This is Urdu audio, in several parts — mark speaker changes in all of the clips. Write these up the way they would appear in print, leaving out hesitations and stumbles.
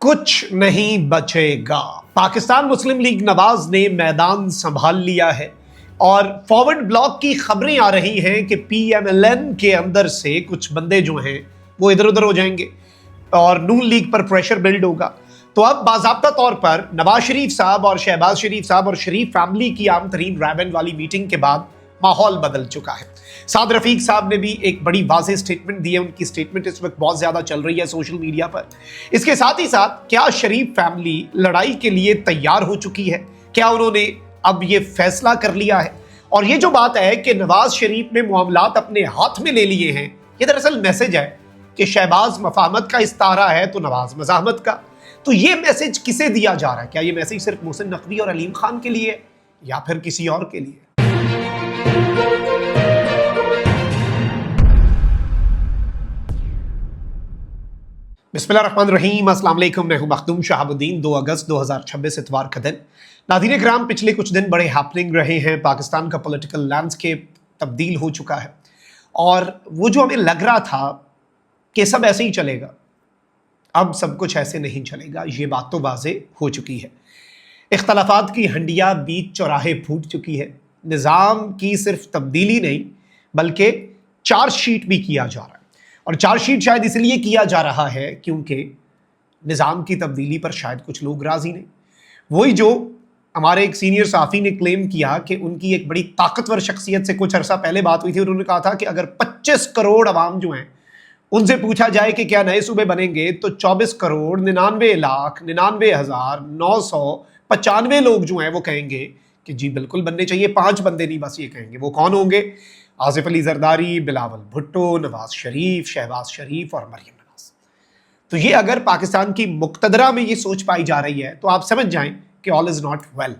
Speaker 1: کچھ نہیں بچے گا۔ پاکستان مسلم لیگ نواز نے میدان سنبھال لیا ہے اور فارورڈ بلاک کی خبریں آ رہی ہیں کہ پی ایم ایل این کے اندر سے کچھ بندے جو ہیں وہ ادھر ادھر ہو جائیں گے اور نون لیگ پر پریشر بلڈ ہوگا۔ تو اب باضابطہ طور پر نواز شریف صاحب اور شہباز شریف صاحب اور شریف فیملی کی عام ترین رائبن والی میٹنگ کے بعد ماحول بدل چکا ہے۔ سعد رفیق صاحب نے بھی ایک بڑی واضح سٹیٹمنٹ دی ہے، ان کی سٹیٹمنٹ اس وقت بہت زیادہ چل رہی ہے سوشل میڈیا پر۔ اس کے ساتھ ہی ساتھ کیا شریف فیملی لڑائی کے لیے تیار ہو چکی ہے؟ کیا انہوں نے اب یہ فیصلہ کر لیا ہے؟ اور یہ جو بات ہے کہ نواز شریف نے معاملات اپنے ہاتھ میں لے لیے ہیں، یہ دراصل میسج ہے کہ شہباز مفاہمت کا استعارہ ہے تو نواز مزاحمت کا۔ تو یہ میسج کسے دیا جا رہا ہے؟ کیا یہ میسج صرف محسن نقوی اور علیم خان کے لیے یا پھر کسی اور کے لیے؟ بسم اللہ الرحمن الرحیم، السلام علیکم، میں ہوں مخدوم شہاب الدین۔ 2 اگست 2026 اتوار کا دن۔ ناظرین کرام، پچھلے کچھ دن بڑے ہیپننگ رہے ہیں، پاکستان کا پولیٹیکل لینڈسکیپ تبدیل ہو چکا ہے اور وہ جو ہمیں لگ رہا تھا کہ سب ایسے ہی چلے گا، اب سب کچھ ایسے نہیں چلے گا، یہ بات تو واضح ہو چکی ہے۔ اختلافات کی ہنڈیا بیچ چوراہے پھوٹ چکی ہے، نظام کی صرف تبدیلی نہیں بلکہ چارج شیٹ بھی کیا جا رہا ہے، اور چارج شیٹ شاید اس لیے کیا جا رہا ہے کیونکہ نظام کی تبدیلی پر شاید کچھ لوگ راضی نہیں۔ وہی جو ہمارے ایک سینئر صحافی نے کلیم کیا کہ ان کی ایک بڑی طاقتور شخصیت سے کچھ عرصہ پہلے بات ہوئی تھی، انہوں نے کہا تھا کہ اگر 25 کروڑ عوام جو ہیں ان سے پوچھا جائے کہ کیا نئے صوبے بنیں گے تو 24 کروڑ 99 لاکھ 99 ہزار 995 لوگ جو ہیں وہ کہیں گے کہ جی بالکل بننے چاہیے۔ 5 بندے نہیں بس یہ کہیں گے۔ وہ کون ہوں گے؟ آصف علی زرداری، بلاول بھٹو، نواز شریف، شہباز شریف اور مریم نواز۔ تو یہ اگر پاکستان کی مقتدرہ میں یہ سوچ پائی جا رہی ہے تو آپ سمجھ جائیں کہ آل از ناٹ ویل۔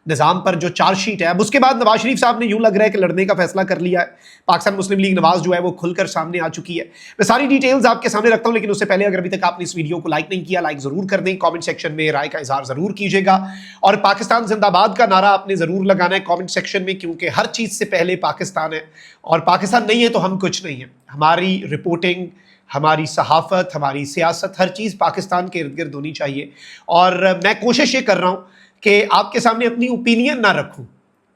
Speaker 1: نظام پر جو چارج شیٹ ہے، اب اس کے بعد نواز شریف صاحب نے یوں لگ رہا ہے کہ لڑنے کا فیصلہ کر لیا ہے۔ پاکستان مسلم لیگ نواز جو ہے وہ کھل کر سامنے آ چکی ہے۔ میں ساری ڈیٹیلز آپ کے سامنے رکھتا ہوں، لیکن اس سے پہلے اگر ابھی تک آپ نے اس ویڈیو کو لائک نہیں کیا، لائک ضرور کر دیں، کامنٹ سیکشن میں رائے کا اظہار ضرور کیجیے گا، اور پاکستان زندہ باد کا نعرہ آپ نے ضرور لگانا ہے کامنٹ سیکشن میں، کیونکہ ہر چیز سے پہلے پاکستان ہے، اور پاکستان نہیں ہے تو ہم کچھ نہیں ہیں۔ ہماری رپورٹنگ، ہماری صحافت، ہماری سیاست، ہر چیز پاکستان کے ارد گرد ہونی چاہیے۔ اور میں کوشش یہ کر رہا ہوں کہ آپ کے سامنے اپنی اوپینین نہ رکھوں،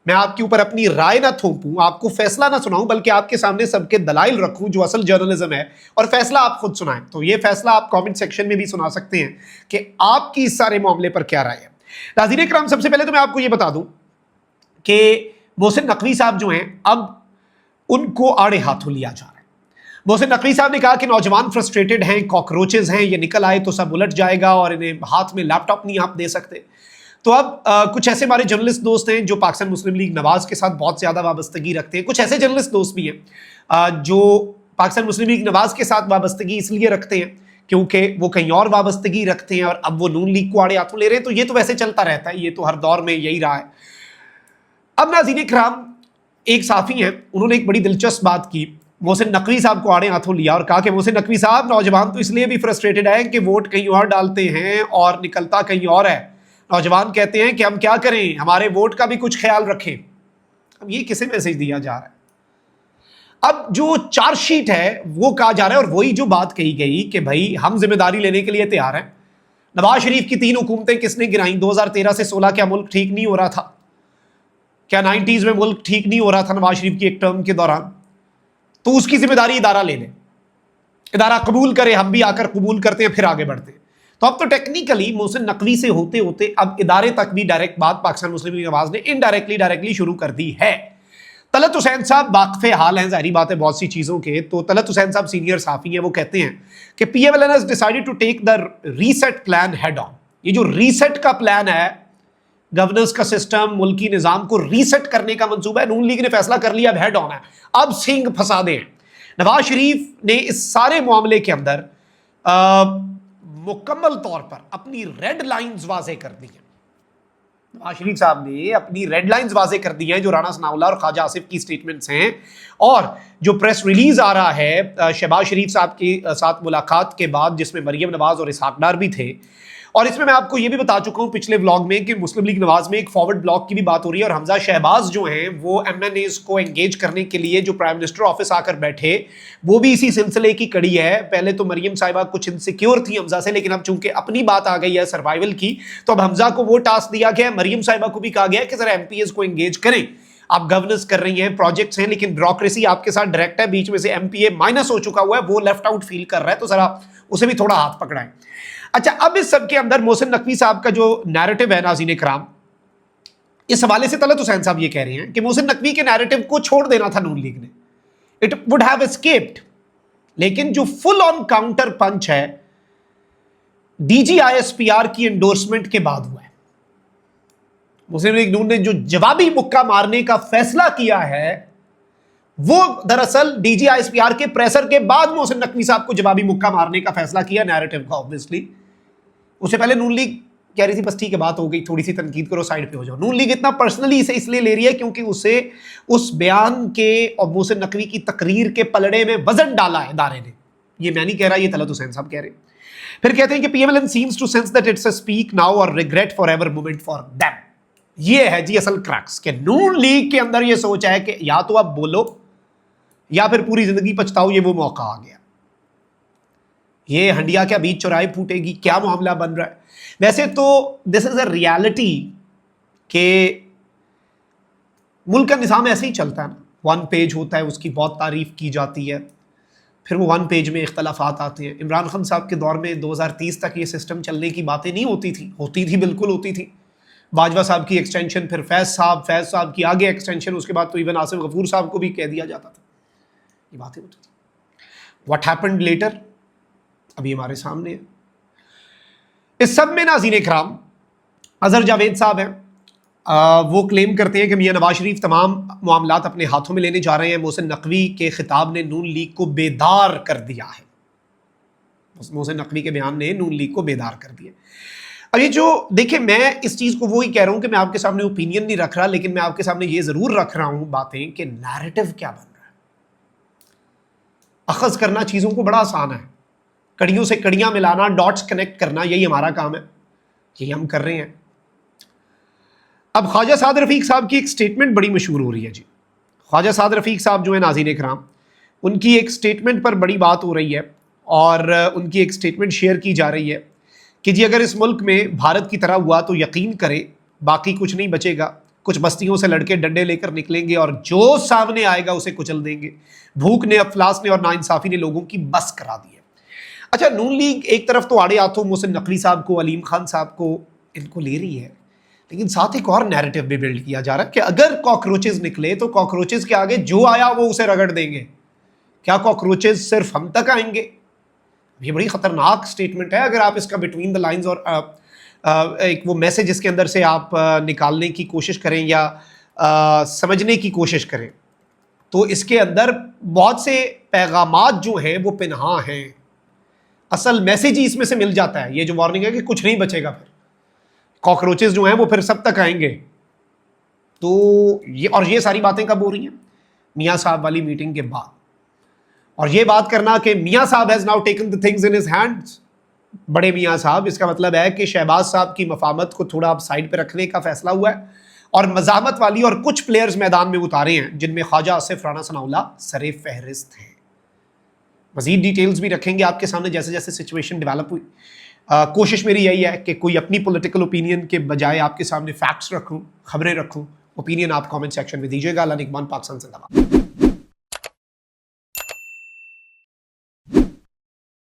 Speaker 1: میں آپ کے اوپر اپنی رائے نہ تھوپوں، آپ کو فیصلہ نہ سناؤں، بلکہ آپ کے سامنے سب کے دلائل رکھوں جو اصل جرنلزم ہے، اور فیصلہ آپ خود سنائیں۔ تو یہ فیصلہ آپ کامنٹ سیکشن میں بھی سنا سکتے ہیں کہ آپ کی اس سارے معاملے پر کیا رائے ہے۔ ناظرین کرام، سب سے پہلے تو میں آپ کو یہ بتا دوں کہ محسن نقوی صاحب جو ہیں اب ان کو آڑے ہاتھوں لیا جا رہا ہے۔ محسن نقوی صاحب نے کہا کہ نوجوان فرسٹریٹڈ ہیں، کاکروچز ہیں، یہ نکل آئے تو سب الٹ جائے گا، اور انہیں ہاتھ میں لیپ ٹاپ نہیں آپ دے سکتے۔ تو اب کچھ ایسے ہمارے جرنلسٹ دوست ہیں جو پاکستان مسلم لیگ نواز کے ساتھ بہت زیادہ وابستگی رکھتے ہیں، کچھ ایسے جرنلسٹ دوست بھی ہیں جو پاکستان مسلم لیگ نواز کے ساتھ وابستگی اس لیے رکھتے ہیں کیونکہ وہ کہیں اور وابستگی رکھتے ہیں، اور اب وہ نون لیگ کو آڑے ہاتھوں لے رہے ہیں۔ تو یہ تو ویسے چلتا رہتا ہے، یہ تو ہر دور میں یہی رہا ہے۔ اب ناظرین کرام، ایک صحافی ہیں، انہوں نے ایک بڑی دلچسپ بات کی، محسن نقوی صاحب کو آڑے ہاتھوں لیا اور کہا کہ محسن نقوی صاحب، نوجوان تو اس لیے بھی فرسٹریٹڈ ہیں کہ ووٹ کہیں اور ڈالتے ہیں اور نکلتا کہیں اور ہے۔ نوجوان کہتے ہیں کہ ہم کیا کریں، ہمارے ووٹ کا بھی کچھ خیال رکھیں۔ اب یہ کسے میسج دیا جا رہا ہے؟ اب جو چارج شیٹ ہے وہ کہا جا رہا ہے، اور وہی جو بات کہی گئی کہ بھائی ہم ذمہ داری لینے کے لیے تیار ہیں۔ نواز شریف کی 3 حکومتیں کس نے گرائیں؟ 2013 سے 16 کیا ملک ٹھیک نہیں ہو رہا تھا؟ کیا 90s میں ملک ٹھیک نہیں ہو رہا تھا نواز شریف کی ایک ٹرم کے دوران؟ تو اس کی ذمہ داری ادارہ لے لے، ادارہ قبول کرے، ہم بھی آ کر قبول کرتے ہیں، پھر آگے بڑھتے ہیں۔ تو اب تو ٹیکنیکلی محسن نقوی سے ہوتے ہوتے اب ادارے تک بھی ڈائریکٹ بات پاکستان مسلم لیگ نواز نے انڈائریکٹلی شروع کر دی ہے۔ طلعت حسین صاحب واقف حال ہیں، ظاہری بات ہے، بہت سی چیزوں کے۔ تو طلعت حسین صاحب سینئر صحافی ہیں، وہ کہتے ہیں کہ PML N has decided to take the reset plan head on. یہ جو ریسیٹ کا پلان ہے، گورننس کا سسٹم، ملکی نظام کو ریسیٹ کرنے کا منصوبہ ہے، نون لیگ نے فیصلہ کر لیا، اب ہیڈ آن ہے، اب سنگ پھنسا دیں۔ نواز شریف نے اس سارے معاملے کے اندر مکمل طور پر اپنی ریڈ لائنز واضح کر دی ہیں۔ نواز شریف صاحب نے اپنی ریڈ لائنز واضح کر دی ہیں جو رانا ثناء اللہ اور خواجہ آصف کی سٹیٹمنٹس ہیں، اور جو پریس ریلیز آ رہا ہے شہباز شریف صاحب کے ساتھ ملاقات کے بعد، جس میں مریم نواز اور اسحاق ڈار بھی تھے، اور اس میں میں آپ کو یہ بھی بتا چکا ہوں پچھلے ولاگ میں کہ مسلم لیگ نواز میں ایک فارورڈ بلاک کی بھی بات ہو رہی ہے، اور حمزہ شہباز جو ہیں وہ ایم این ایز کو انگیج کرنے کے لیے جو پرائم منسٹر آفس آ کر بیٹھے وہ بھی اسی سلسلے کی کڑی ہے۔ پہلے تو مریم صاحبہ کچھ انسیکیور تھی حمزہ سے، لیکن اب چونکہ اپنی بات آ گئی ہے سروائیول کی، تو اب حمزہ کو وہ ٹاسک دیا گیا ہے، مریم صاحبہ کو بھی کہا گیا ہے کہ ذرا ایم پی ایز کو انگیج کریں۔ آپ گورننس کر رہی ہیں، پروجیکٹس ہیں، لیکن بیوروکریسی آپ کے ساتھ ڈائریکٹ ہے، بیچ میں سے ایم پی اے مائنس ہو چکا ہوا ہے، وہ لیفٹ آؤٹ فیل کر رہا ہے، تو ذرا اسے بھی تھوڑا ہاتھ پکڑائیں۔ اچھا، اب اس سب کے اندر محسن نقوی صاحب کا جو نیریٹو ہے ناظرین کرام، اس حوالے سے طلعت حسین صاحب یہ کہہ رہے ہیں کہ محسن نقوی کے نیریٹو کو چھوڑ دینا تھا نون لیگ نے، اٹ وڈ ہیو اسکیپڈ، لیکن جو فل آن کاؤنٹر پنچ ہے D G I S P R کی انڈورسمنٹ کے بعد ہوا ہے۔ مسلم لیگ نون نے جو جوابی مکہ مارنے کا فیصلہ کیا ہے وہ دراصل D G I S P R کے پریسر کے بعد محسن نقوی صاحب کو جوابی مکہ مارنے کا فیصلہ کیا نیریٹو کا۔ obviously اس سے پہلے نون لیگ کہہ رہی تھی بس ٹھیک ہے بات ہو گئی، تھوڑی سی تنقید کرو، سائڈ پہ ہو جاؤ۔ نون لیگ اتنا پرسنلی اسے اس لیے لے رہی ہے کیونکہ اسے اس بیان کے اور محسن نقوی کی تقریر کے پلڑے میں وزن ڈالا ہے ادارے نے۔ یہ میں نہیں کہہ رہا، یہ طلعت حسین صاحب کہہ رہے ہیں۔ پھر کہتے ہیں کہ PML N seems to sense that it's a speak now اور regret forever moment for them. یہ ہے جی اصل کریکس کہ نون لیگ کے اندر یہ سوچ ہے کہ یا تو اب بولو یا پھر پوری زندگی پچھتاؤ، یہ وہ موقع آ گیا۔ یہ ہنڈیا کیا بیچ چوراہے پھوٹے گی، کیا معاملہ بن رہا ہے؟ ویسے تو دس از اے ریالٹی کہ ملک کا نظام ایسے ہی چلتا ہے نا، ون پیج ہوتا ہے، اس کی بہت تعریف کی جاتی ہے، پھر وہ ون پیج میں اختلافات آتے ہیں۔ عمران خان صاحب کے دور میں 2030 تک یہ سسٹم چلنے کی باتیں نہیں ہوتی تھی بالکل ہوتی تھی۔ باجوہ صاحب کی ایکسٹینشن، پھر فیض صاحب کی آگے ایکسٹینشن، اس کے بعد تو ایون آصف غفور صاحب کو بھی کہہ دیا جاتا تھا، یہ باتیں ہوتی تھی۔ واٹ ہیپنڈ لیٹر ابھی ہمارے سامنے ہے۔ اس سب میں ناظرین اکرام اظہر جاوید صاحب ہیں، وہ کلیم کرتے ہیں کہ میاں نواز شریف تمام معاملات اپنے ہاتھوں میں لینے جا رہے ہیں۔ محسن نقوی کے خطاب نے نون لیگ کو بیدار کر دیا ہے، محسن نقوی کے بیان نے نون لیگ کو بیدار کر دیا۔ اب یہ جو دیکھیں، میں اس چیز کو وہی کہہ رہا ہوں کہ میں آپ کے سامنے اوپینین نہیں رکھ رہا، لیکن میں آپ کے سامنے یہ ضرور رکھ رہا ہوں باتیں کہ نیریٹو کیا بن رہا ہے۔ اخذ کرنا چیزوں کو بڑا آسان ہے، کڑیوں سے کڑیاں ملانا، ڈاٹس کنیکٹ کرنا، یہی ہمارا کام ہے، یہی ہم کر رہے ہیں۔ اب خواجہ سعد رفیق صاحب کی ایک سٹیٹمنٹ بڑی مشہور ہو رہی ہے جی۔ خواجہ سعد رفیق صاحب جو ہیں ناظرین اکرام، ان کی ایک سٹیٹمنٹ پر بڑی بات ہو رہی ہے، اور ان کی ایک سٹیٹمنٹ شیئر کی جا رہی ہے کہ جی اگر اس ملک میں بھارت کی طرح ہوا تو یقین کرے باقی کچھ نہیں بچے گا، کچھ بستیوں سے لڑکے ڈنڈے لے کر نکلیں گے اور جو سامنے آئے گا اسے کچل دیں گے۔ بھوک نے، افلاس نے اور ناانصافی نے لوگوں کی بس کرا دی ہے۔ اچھا، نون لیگ ایک طرف تو آڑے ہاتھوں محسن نقوی صاحب کو، علیم خان صاحب کو، ان کو لے رہی ہے، لیکن ساتھ ایک اور نیریٹو بھی بلڈ کیا جا رہا ہے کہ اگر کاکروچز نکلے تو کاکروچز کے آگے جو آیا وہ اسے رگڑ دیں گے۔ کیا کاکروچز صرف ہم تک آئیں گے؟ یہ بڑی خطرناک سٹیٹمنٹ ہے۔ اگر آپ اس کا بٹوین دا لائنز اور ایک وہ میسج اس کے اندر سے آپ نکالنے کی کوشش کریں یا سمجھنے کی کوشش کریں تو اس کے اندر بہت سے پیغامات جو ہیں وہ پنہاں ہیں۔ اصل میسج ہی اس میں سے مل جاتا ہے، یہ جو وارننگ ہے کہ کچھ نہیں بچے گا، پھر کاکروچز جو ہیں وہ پھر سب تک آئیں گے۔ تو یہ ساری باتیں کب ہو رہی ہیں؟ میاں صاحب والی میٹنگ کے بعد۔ اور یہ بات کرنا کہ میاں صاحب has now taken the things in his hands, بڑے میاں صاحب، اس کا مطلب ہے کہ شہباز صاحب کی مفاہمت کو تھوڑا اب سائڈ پہ رکھنے کا فیصلہ ہوا ہے، اور مزاحمت والی اور کچھ پلیئرز میدان میں اتارے ہیں جن میں خواجہ آصف رانا ثناء اللہ سر فہرست ہیں۔ مزید ڈیٹیلز بھی رکھیں گے آپ کے سامنے جیسے جیسے سچویشن ڈیولپ ہوئی۔ کوشش میری یہی ہے کہ کوئی اپنی پولیٹیکل اوپینین کے بجائے آپ کے سامنے فیکٹس رکھوں، خبریں رکھوں۔ اوپینین آپ کامنٹ سیکشن میں دیجیے گا۔ اللہ نگہبان، پاکستان زندہ باد۔